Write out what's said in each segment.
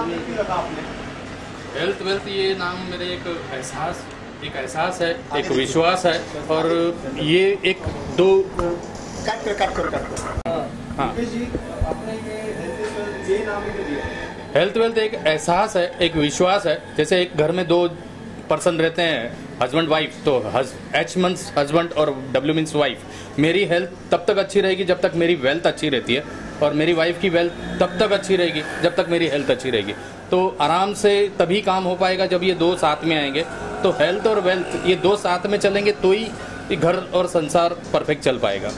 नाम क्यों रखा आपने? हेल्थ वेल्थ ये नाम मेरे एक एहसास है, एक विश्वास है, और ये एक दो कट कर। हाँ, जी आपने ये नाम क्यों दिया? हेल्थ वेल्थ एक एहसास है, एक विश्वास है। जैसे एक घर में दो पर्सन रहते हैं, हस्बैंड वाइफ, तो H मीन्स हस्बैंड और W मीन्स वाइफ। मेरी हेल्थ तब तक अच्छी रहेगी जब तक मेरी वेल्थ अच्छी रहती है, और मेरी वाइफ की वेल्थ तब तक अच्छी रहेगी जब तक मेरी हेल्थ अच्छी रहेगी। तो आराम से तभी काम हो पाएगा जब ये दो साथ में आएंगे। तो हेल्थ और वेल्थ ये दो साथ में चलेंगे तो ही ये घर और संसार परफेक्ट चल पाएगा।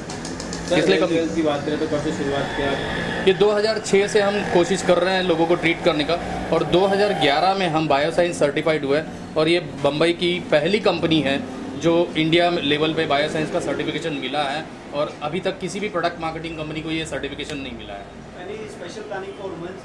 इसलिए कभी की बात करें तो कब से शुरुआत किया? ये 2006 से हम कोशिश कर रहे हैं लोगों को ट्रीट करने का, और 2011 में हम बायोसाइंस सर्टिफाइड हुए, और ये बम्बई की पहली कंपनी है जो इंडिया लेवल पे बायोसाइंस का सर्टिफिकेशन मिला है, और अभी तक किसी भी प्रोडक्ट मार्केटिंग कंपनी को ये सर्टिफिकेशन नहीं मिला है। Any special planning for womens?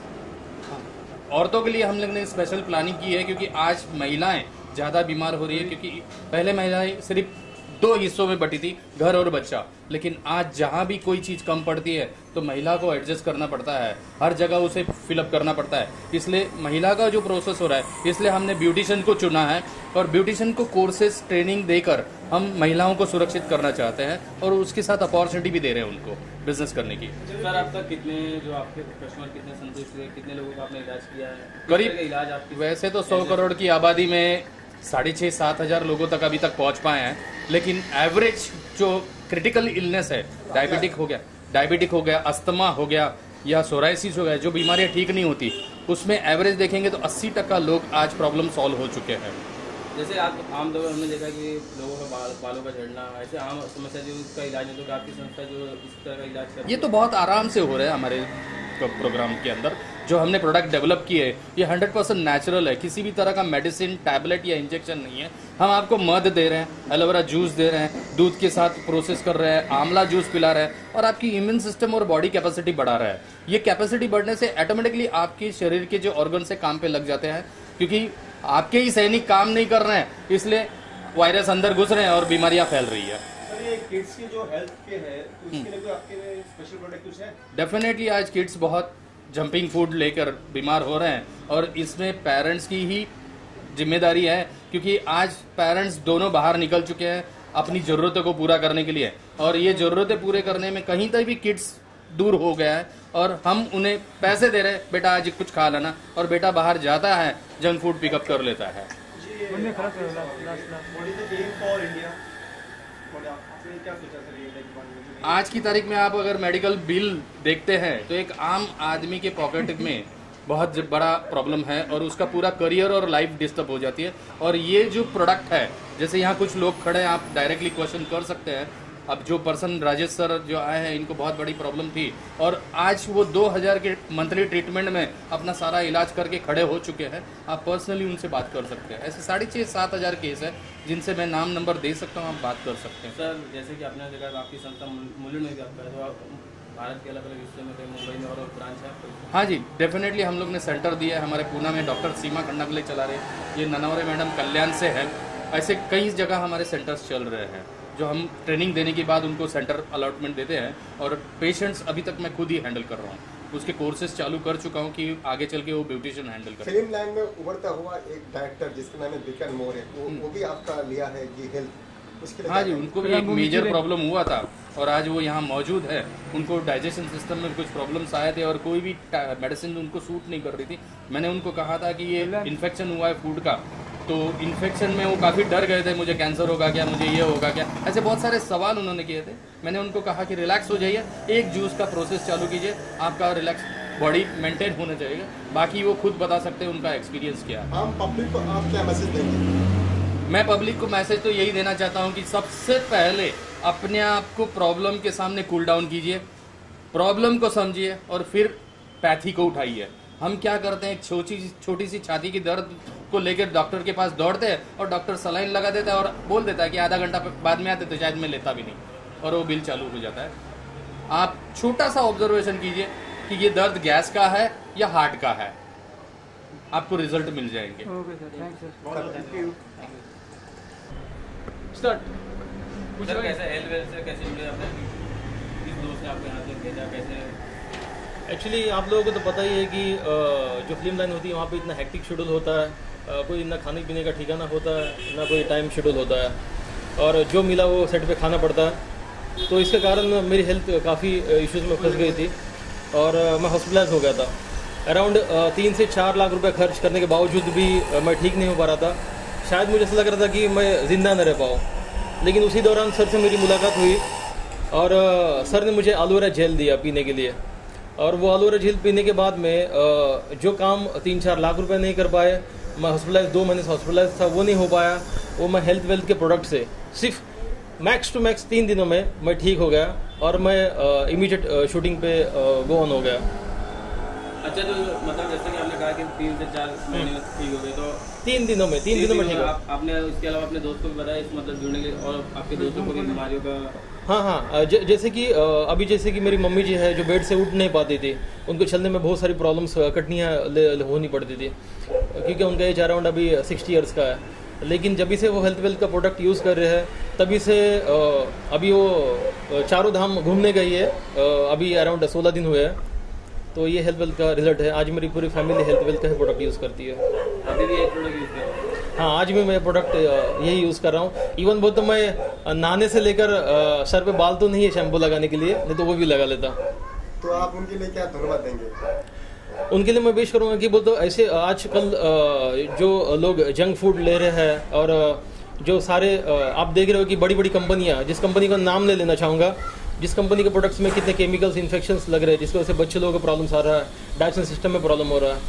औरतों के लिए हम लोग ने स्पेशल प्लानिंग की है, क्योंकि आज महिलाएं ज़्यादा बीमार हो रही है। क्योंकि पहले महिलाएं सिर्फ दो हिस्सों में बटी थी, घर और बच्चा, लेकिन आज जहाँ भी कोई चीज़ कम पड़ती है तो महिला को एडजस्ट करना पड़ता है, हर जगह उसे फिलअप करना पड़ता है। इसलिए महिला का जो प्रोसेस हो रहा है, इसलिए हमने ब्यूटिशियन को चुना है, और ब्यूटिशियन को कोर्सेज ट्रेनिंग देकर हम महिलाओं को सुरक्षित करना चाहते हैं, और उसके साथ अपॉर्चुनिटी भी दे रहे हैं उनको बिजनेस करने की। सर अब तक कितने जो आपके कस्टमर कितने संतुष्ट हुए, कितने लोगों का आपने इलाज किया है? करीब इलाज आपकी वैसे तो 100 करोड़ की आबादी में 6,500-7 हज़ार लोगों तक अभी तक पहुंच पाए हैं, लेकिन एवरेज जो क्रिटिकल इलनेस है, डायबिटिक हो गया, अस्थमा हो गया, या सोराइसिस हो गया, जो बीमारियां ठीक नहीं होती, उसमें एवरेज देखेंगे तो 80% लोग आज प्रॉब्लम सॉल्व हो चुके हैं। जैसे आप आमतौर पर हमने देखा कि लोगों का बालों का झड़ना, ऐसे आम समस्या जो उसका इलाज है, तो आपकी संस्था जो इस तरह का इलाज करती है? ये तो बहुत आराम से हो रहा है हमारे प्रोग्राम के अंदर। जो हमने प्रोडक्ट डेवलप किए ये 100% नेचुरल है, किसी भी तरह का मेडिसिन, टैबलेट या इंजेक्शन नहीं है। हम आपको मध दे रहे हैं, एलोवेरा जूस दे रहे हैं, दूध के साथ प्रोसेस कर रहे हैं, आंवला जूस पिला रहे हैं, और आपकी इम्यून सिस्टम और बॉडी कैपेसिटी बढ़ा रहा है। ये कैपेसिटी बढ़ने से ऑटोमेटिकली आपके शरीर के जो ऑर्गन से काम पे लग जाते हैं, क्योंकि आपके ही सैनिक काम नहीं कर रहे हैं, इसलिए वायरस अंदर घुस रहे हैं और बीमारियां फैल रही है। सर ये किड्स की जो हेल्थ के है, तो उसके लिए कोई आपके स्पेशल प्रोडक्ट कुछ है? डेफिनेटली आज किड्स बहुत जंपिंग फूड लेकर बीमार हो रहे हैं, और इसमें पेरेंट्स की ही जिम्मेदारी है, क्योंकि आज पेरेंट्स दोनों बाहर निकल चुके हैं अपनी ज़रूरतों को पूरा करने के लिए, और ये ज़रूरतें पूरे करने में कहीं तक भी किड्स दूर हो गया है, और हम उन्हें पैसे दे रहे हैं, बेटा आज कुछ खा लेना, और बेटा बाहर जाता है जंक फूड पिकअप कर लेता है। आज की तारीख में आप अगर मेडिकल बिल देखते हैं तो एक आम आदमी के पॉकेट में बहुत बड़ा प्रॉब्लम है, और उसका पूरा करियर और लाइफ डिस्टर्ब हो जाती है। और ये जो प्रोडक्ट है, जैसे यहाँ कुछ लोग खड़े हैं, आप डायरेक्टली क्वेश्चन कर सकते हैं। अब जो पर्सन राजेश सर जो आए हैं, इनको बहुत बड़ी प्रॉब्लम थी, और आज वो 2000 के मंथली ट्रीटमेंट में अपना सारा इलाज करके खड़े हो चुके हैं। आप पर्सनली उनसे बात कर सकते हैं। ऐसे 6,500-7 हज़ार केस है जिनसे मैं नाम नंबर दे सकता हूँ, आप बात कर सकते हैं। सर जैसे कि आपने देखा आपकी संस्था मुल्लुन में भी आपका है, तो भारत के अलग अलग हिस्सों में, मुंबई में और ब्रांच है आपको? हाँ जी, डेफिनेटली हम लोग ने सेंटर दिया है। हमारे पूना में डॉक्टर सीमा खंडागले चला रहे, ये ननौरे मैडम कल्याण से है। ऐसे कई जगह हमारे सेंटर्स चल रहे हैं, जो हम ट्रेनिंग देने के बाद उनको सेंटर अलॉटमेंट देते हैं, और पेशेंट्स अभी तक मैं खुद ही हैंडल कर रहा हूँ। उसके कोर्सेज चालू कर चुका हूँ कि आगे चल के वो ब्यूटिशियन हैंडल कर। फिल्म लाइन में उभरता हुआ एक डायरेक्टर जिसका नाम है बिकन मोर है, वो भी आपका लिया है ये हेल्थ उसके लिए? हाँ जी, उनको भी एक मेजर प्रॉब्लम हुआ था, और आज वो यहाँ मौजूद है। उनको डाइजेशन सिस्टम में कुछ प्रॉब्लम्स आए थे, और कोई भी मेडिसिन उनको सूट नहीं कर रही थी। मैंने उनको कहा था कि ये इन्फेक्शन हुआ है फूड का, तो इन्फेक्शन में वो काफ़ी डर गए थे, मुझे कैंसर होगा क्या, मुझे ये होगा क्या, ऐसे बहुत सारे सवाल उन्होंने किए थे। मैंने उनको कहा कि रिलैक्स हो जाइए, एक जूस का प्रोसेस चालू कीजिए, आपका रिलैक्स बॉडी मेंटेन होना चाहिए। बाकी वो खुद बता सकते हैं उनका एक्सपीरियंस क्या है। आम पब्लिक को आप क्या मैसेज देंगे? मैं पब्लिक को मैसेज तो यही देना चाहता हूँ कि सबसे पहले अपने आप को प्रॉब्लम के सामने कूल डाउन कीजिए, प्रॉब्लम को समझिए, और फिर पैथी को उठाइए। हम क्या करते हैं, छोटी सी छाती की दर्द को लेकर डॉक्टर के पास दौड़ते हैं, और डॉक्टर सलाइन लगा देता है और बोल देता है कि आधा घंटा बाद में आते, तो शायद मैं लेता भी नहीं, और वो बिल चालू हो जाता है। आप छोटा सा ऑब्जर्वेशन कीजिए कि ये दर्द गैस का है या हार्ट का है, आपको रिजल्ट मिल जाएंगे। स्टार्ट। सर कैसे हेल्थ वेल्थ से कैसे जुड़े आपने? किस दोस्त ने आपको यहाँ से भेजा, कैसे एक्चुअली आप लोगों को तो पता ही है कि जो फिल्म लाइन होती है वहाँ पे इतना हेक्टिक शेड्यूल होता है, कोई ना खाने पीने का ठिकाना होता है ना कोई टाइम शेड्यूल होता है, और जो मिला वो सेट पे खाना पड़ता है। तो इसके कारण मेरी हेल्थ काफ़ी इश्यूज़ में फंस गई थी और मैं हॉस्पिटलाइज हो गया था। अराउंड 3 से 4 लाख रुपए खर्च करने के बावजूद भी मैं ठीक नहीं हो पा रहा था। शायद मुझे ऐसा लग रहा था कि मैं ज़िंदा न रह पाऊँ, लेकिन उसी दौरान सर से मेरी मुलाकात हुई और सर ने मुझे एलोवेरा जेल दिया पीने के लिए। और वो एलोवेरा जेल पीने के बाद में जो काम 3-4 लाख रुपए नहीं कर पाए, मैं हॉस्पिटलाइज 2 महीने से हॉस्पिटलाइज था, वो नहीं हो पाया। वो मैं हेल्थ वेल्थ के प्रोडक्ट से सिर्फ मैक्स टू मैक्स 3 दिनों में मैं ठीक हो गया और मैं इमीडिएट शूटिंग पे गो ऑन हो गया। अच्छा, तो मतलब जैसे कि आपने कहा कि 3 से 4 महीने में ठीक हो गए, तो 3 दिनों में ठीक हो। आपने उसके अलावा अपने दोस्त को भी बताया इस मतलब जुड़ने के लिए, और आपके दोस्तों को भी बीमारियों का? हाँ, जैसे कि अभी जैसे कि मेरी मम्मी जी है जो बेड से उठ नहीं पाती थी, उनको चलने में बहुत सारी प्रॉब्लम्स कटनियाँ होनी पड़ती थी क्योंकि उनका एज अराउंड अभी 60 ईयर्स का है। लेकिन जब से वो हेल्थ वेल्थ का प्रोडक्ट यूज़ कर रहे हैं तभी से अभी वो चारों धाम घूमने गई है, अभी अराउंड 16 दिन हुए हैं। तो ये हेल्थ वेल्थ का रिजल्ट है। आज मेरी पूरी फैमिली हेल्थ वेल्थ का ही प्रोडक्ट यूज़ करती है। अभी भी ये प्रोडक्ट यूज़ कर रहा हूँ? हाँ, आज भी मैं प्रोडक्ट यही यूज़ कर रहा हूँ। इवन वो तो मैं नहाने से लेकर सर पे बाल तो नहीं है शैम्पू लगाने के लिए, नहीं तो वो भी लगा लेता। तो आप उनके लिए क्या धन्यवाद देंगे? उनके लिए मैं विश करूँगा कि वो तो ऐसे आजकल जो लोग जंक फूड ले रहे हैं और जो सारे आप देख रहे हो कि बड़ी बड़ी कंपनियाँ, जिस कंपनी का नाम ले लेना चाहूँगा, जिस कंपनी के प्रोडक्ट्स में कितने केमिकल्स इन्फेक्शंस लग रहे हैं जिसकी वजह से बच्चे लोगों को प्रॉब्लम्स आ रहा है, डाइजेशन सिस्टम में प्रॉब्लम हो रहा है।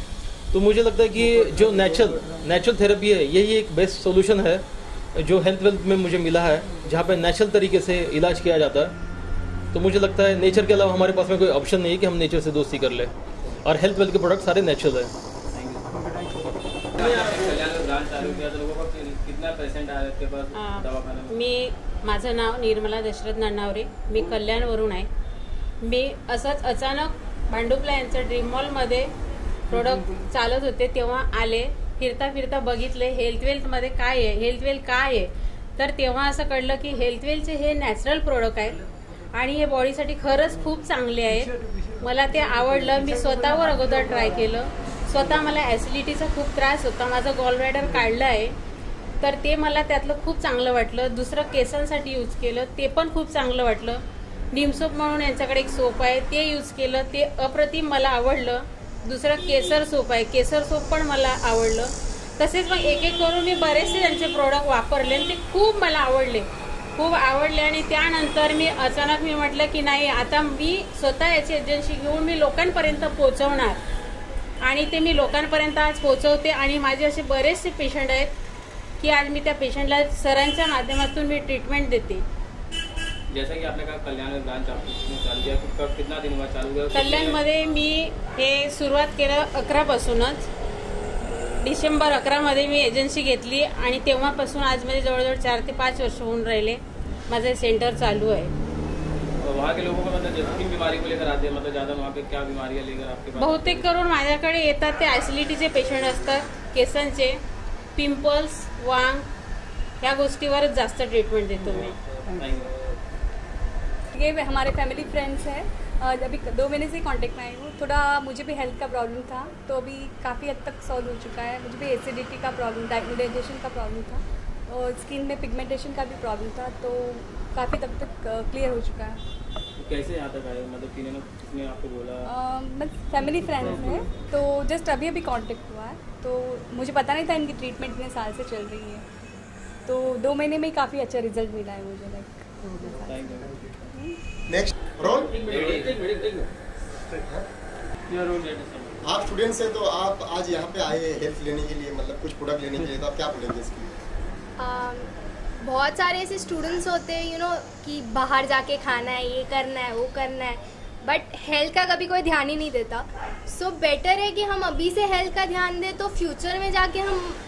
तो मुझे लगता है कि जो नेचुरल थेरेपी है यही एक बेस्ट सोल्यूशन है जो हेल्थ वेल्थ में मुझे मिला है, जहाँ पे नेचुरल तरीके से इलाज किया जाता है। तो मुझे लगता है नेचर के अलावा हमारे पास में कोई ऑप्शन नहीं है कि हम नेचर से दोस्ती कर ले, और हेल्थ वेल्थ के प्रोडक्ट सारे नेचुरल है। माझं नाव निर्मला दशरथ नन्नावरे, मी कल्याणवरून आहे। मी असंच अचानक भांडुपला यांचं ड्रीम मॉलमध्ये प्रोडक्ट चालत होते तेव्हा आले, फिरता फिरता बघितले हेल्थवेल्थमध्ये काय आहे, हेल्थवेल्थ काय आहे, तर तेव्हा असं कळलं की हेल्थवेल्थचे हे नॅचरल प्रोडक्ट आहेत आणि हे बॉडीसाठी खरंच खूप चांगले आहेत। मला ते आवडलं। मी स्वतःवर अगोदर ट्राय केलं। स्वतः मला ॲसिडिटीचा खूप त्रास होता, माझं गॉलब्लॅडर काढलं आहे, तर ते मला त्यातलं खूप चांगलं वाटलं। दुसरं केसांसाठी यूज केलं, ते पण खूप चांगलं वाटलं। नीम सोप म्हणून यांच्याकडे एक सोप आहे, ते यूज केलं, ते अप्रतिम मला आवडलं। दुसरं केसर सोप आहे, केसर सोप पण मला आवडलं। तसेच मग एक एक करून मी बरेचसे त्यांचे प्रोडक्ट वापरले आणि ते खूप मला आवडले आणि त्यानंतर मी अचानक म्हटलं की नाही, आता मी स्वतः याची एजन्सी घेऊन मी लोकांपर्यंत पोहोचवणार आणि ते मी लोकांपर्यंत आज पोहोचवते। आणि माझे असे बरेचसे पेशंट आहेत की आज मी त्या पेशंटला सरांच्या माध्यमातून मी ट्रीटमेंट देते। जैसा कि आपने कहा कल्याण में ब्रांच आपने चालू किया, कब कितना दिन हुआ चालू हुआ? कल्याणमध्ये मी हे सुरुवात केलं 11 पासूनच। डिसेंबर 11 मध्ये मी एजन्सी घेतली आणि तेव्हापासून आज मध्ये जवळजवळ 4 ते 5 वर्ष होऊन राहिले माझे सेंटर चालू आहे। वहाँ के लोगों को मतलब किन बीमारी को लेकर आते हैं, मतलब ज्यादा वहाँ पे क्या बीमारियाँ लेकर आपके पास? बहुतेक करून माझ्याकडे येतात ते ॲसिडिटीचे पेशंट असतात, केसांचे, पिंपल्स, वांग, ह्या गोष्टीवरच जास्त ट्रीटमेंट देतो मी। ये हमारे फैमिली फ्रेंड्स हैं, अभी 2 महीने से कांटेक्ट में आई हूँ। थोड़ा मुझे भी हेल्थ का प्रॉब्लम था, तो अभी काफ़ी हद तक सॉल्व हो चुका है। मुझे भी एसिडिटी का प्रॉब्लम, डाइजेशन का प्रॉब्लम था और स्किन में पिगमेंटेशन का भी प्रॉब्लम था, तो काफ़ी तब तक क्लियर हो चुका है। तो कैसे यहाँ तक आए, मतलब किसने आपको बोला? बस फैमिली फ्रेंड्स हैं, तो जस्ट अभी अभी कांटेक्ट हुआ है, तो मुझे पता नहीं था इनकी ट्रीटमेंट इतने साल से चल रही है, तो 2 महीने में ही काफ़ी अच्छा रिजल्ट मिला है मुझे। नेक्स्ट रोल, आप स्टूडेंट से, तो आप आज यहाँ पे आए हेल्थ लेने के लिए, मतलब कुछ प्रोडक्ट लेने के लिए, तो आप क्या बोलेंगे इसके लिए? बहुत सारे ऐसे स्टूडेंट्स होते हैं कि बाहर जाके खाना है, ये करना है, वो करना है, बट हेल्थ का कभी कोई ध्यान ही नहीं देता। सो बेटर है कि हम अभी से हेल्थ का ध्यान दें, तो फ्यूचर में जाके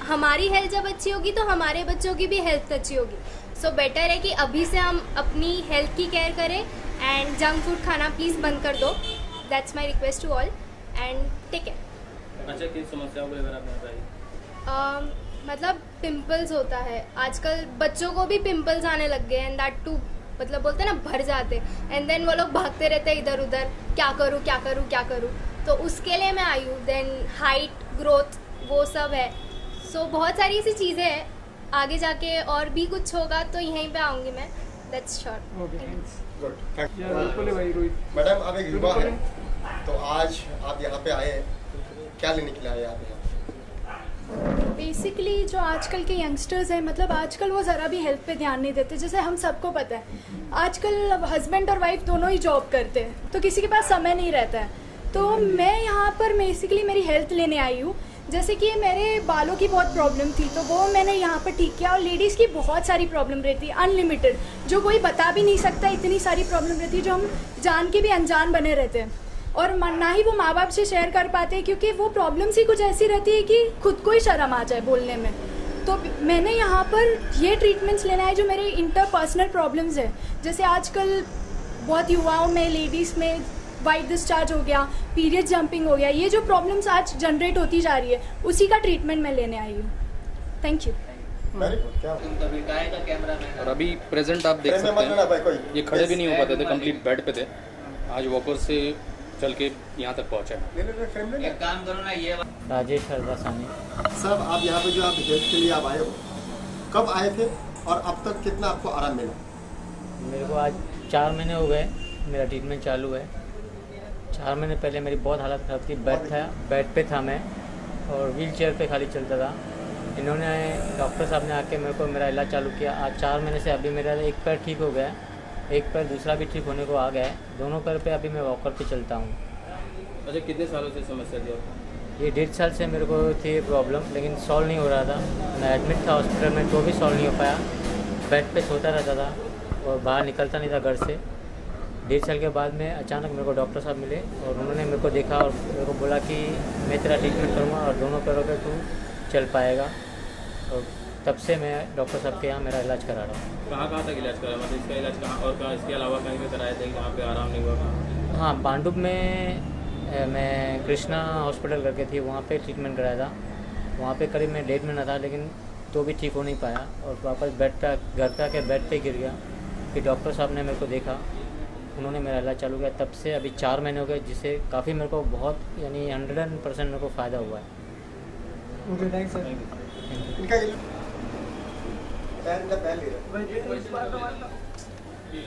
हमारी हेल्थ जब अच्छी होगी तो हमारे बच्चों की भी हेल्थ अच्छी होगी। सो बेटर है कि अभी से हम अपनी हेल्थ की केयर करें एंड जंक फूड खाना प्लीज़ बंद कर दो। That's my request to all and take care. अच्छा, किन समस्याओं को लेकर आपने बताई? मतलब पिंपल्स होता है आजकल, बच्चों को भी पिंपल्स आने लग गए, एंड दैट टू मतलब बोलते हैं ना भर जाते, एंड देन वो लोग भागते रहते हैं इधर उधर, क्या करूँ क्या करूँ क्या करूँ। तो उसके लिए मैं आई हूँ। देन हाइट ग्रोथ वो सब है। सो बहुत सारी ऐसी चीज़ें हैं, आगे जाके और भी कुछ होगा तो यहीं पे आऊँगी मैं, दैट्स श्योर। गुड, मैडम आप एक युवा है, तो आज आप यहाँ पे आए हैं, क्या लेने के लिए आए आप यहाँ? बेसिकली जो आजकल के यंगस्टर्स हैं, मतलब आजकल वो ज़रा भी हेल्थ पे ध्यान नहीं देते। जैसे हम सबको पता है आजकल हस्बैंड और वाइफ दोनों ही जॉब करते हैं, तो किसी के पास समय नहीं रहता है। तो मैं यहाँ पर बेसिकली मेरी हेल्थ लेने आई हूँ। जैसे कि मेरे बालों की बहुत प्रॉब्लम थी, तो वो मैंने यहाँ पर ठीक किया। और लेडीज़ की बहुत सारी प्रॉब्लम रहती है, अनलिमिटेड, जो कोई बता भी नहीं सकता। इतनी सारी प्रॉब्लम रहती है जो हम जान के भी अनजान बने रहते हैं, और ना ही वो माँ बाप से शेयर कर पाते हैं, क्योंकि वो प्रॉब्लम्स ही कुछ ऐसी रहती है कि खुद को ही शर्म आ जाए बोलने में। तो मैंने यहाँ पर ये ट्रीटमेंट्स लेना है जो मेरे इंटरपर्सनल प्रॉब्लम्स है। जैसे आजकल बहुत युवाओं में, लेडीज़ में वाइट डिस्चार्ज हो गया, पीरियड जंपिंग हो गया, ये जो प्रॉब्लम्स आज जनरेट होती जा रही है, उसी का ट्रीटमेंट मैं लेने आई हूँ। Thank you. और अभी प्रेजेंट आप देख सकते हैं, ये खड़े भी नहीं हो पाते थे, कंप्लीट बेड पे थे। आज वॉकर से चल के यहाँ तक पहुँचा है। एक काम करो ना, ये राजेश हरदासानी। सर आप यहाँ पे जो आप हेल्थ के लिए आप आए हो, कब आए थे और अब तक कितना आपको आराम मिला? मेरे को आज 4 महीने हो गए, मेरा ट्रीटमेंट चालू है। 4 महीने पहले मेरी बहुत हालत खराब थी, बेड पे था मैं, और व्हील चेयर पे खाली चलता था। इन्होंने, डॉक्टर साहब ने आके मेरे को मेरा इलाज चालू किया। आज 4 महीने से अभी मेरा एक पैर ठीक हो गया है, एक पैर दूसरा भी ठीक होने को आ गया है। दोनों पैर पे अभी मैं वॉकर पे चलता हूँ। अच्छा, कितने सालों से समस्या थी आपको? ये 1.5 साल से मेरे को थी प्रॉब्लम, लेकिन सॉल्व नहीं हो रहा था। मैं एडमिट था हॉस्पिटल में, तो भी सॉल्व नहीं हो पाया। बेड पे सोता रहता था और बाहर निकलता नहीं था घर से। 1.5 साल के बाद में अचानक मेरे को डॉक्टर साहब मिले, और उन्होंने मेरे को देखा और मेरे को बोला कि मैं तेरा ट्रीटमेंट करूँगा और दोनों पैरों पे तू चल पाएगा। और तब से मैं डॉक्टर साहब के यहाँ मेरा इलाज करा रहा हूँ। कहाँ तक इलाज कराया, मतलब इसका इलाज कहाँ और कहाँ, इसके अलावा कहीं पे कराया था जहाँ पे आराम नहीं हुआ? हाँ, पांडुप में मैं कृष्णा हॉस्पिटल करके थी, वहाँ पे ट्रीटमेंट कराया था। वहाँ पे करीब मैं 1.5 महीना था, लेकिन तो भी ठीक हो नहीं पाया, और वापस बेड पे घर पे आके बेड पे गिर गया। फिर डॉक्टर साहब ने मेरे को देखा, उन्होंने मेरा इलाज चालू किया। तब से अभी 4 महीने हो गए, जिससे काफ़ी मेरे को बहुत, यानी 100% मेरे को फ़ायदा हुआ है। Okay, thanks sir.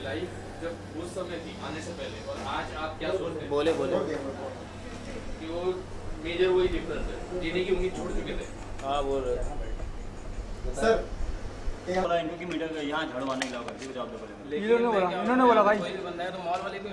लाइफ जब उस समय थी आने से पहले और आज आप क्या सोचते हैं? बोले कि वो मेजर वही डिफरेंस है, जीने की उम्मीद छोड़ चुके थे। हाँ, बोल रहे सर इनको की मीटर यहाँ झाड़ू मारने के लिए जवाब दो। इन्होंने बोला भाई, कोई भी बंदा है तो मॉल वाले को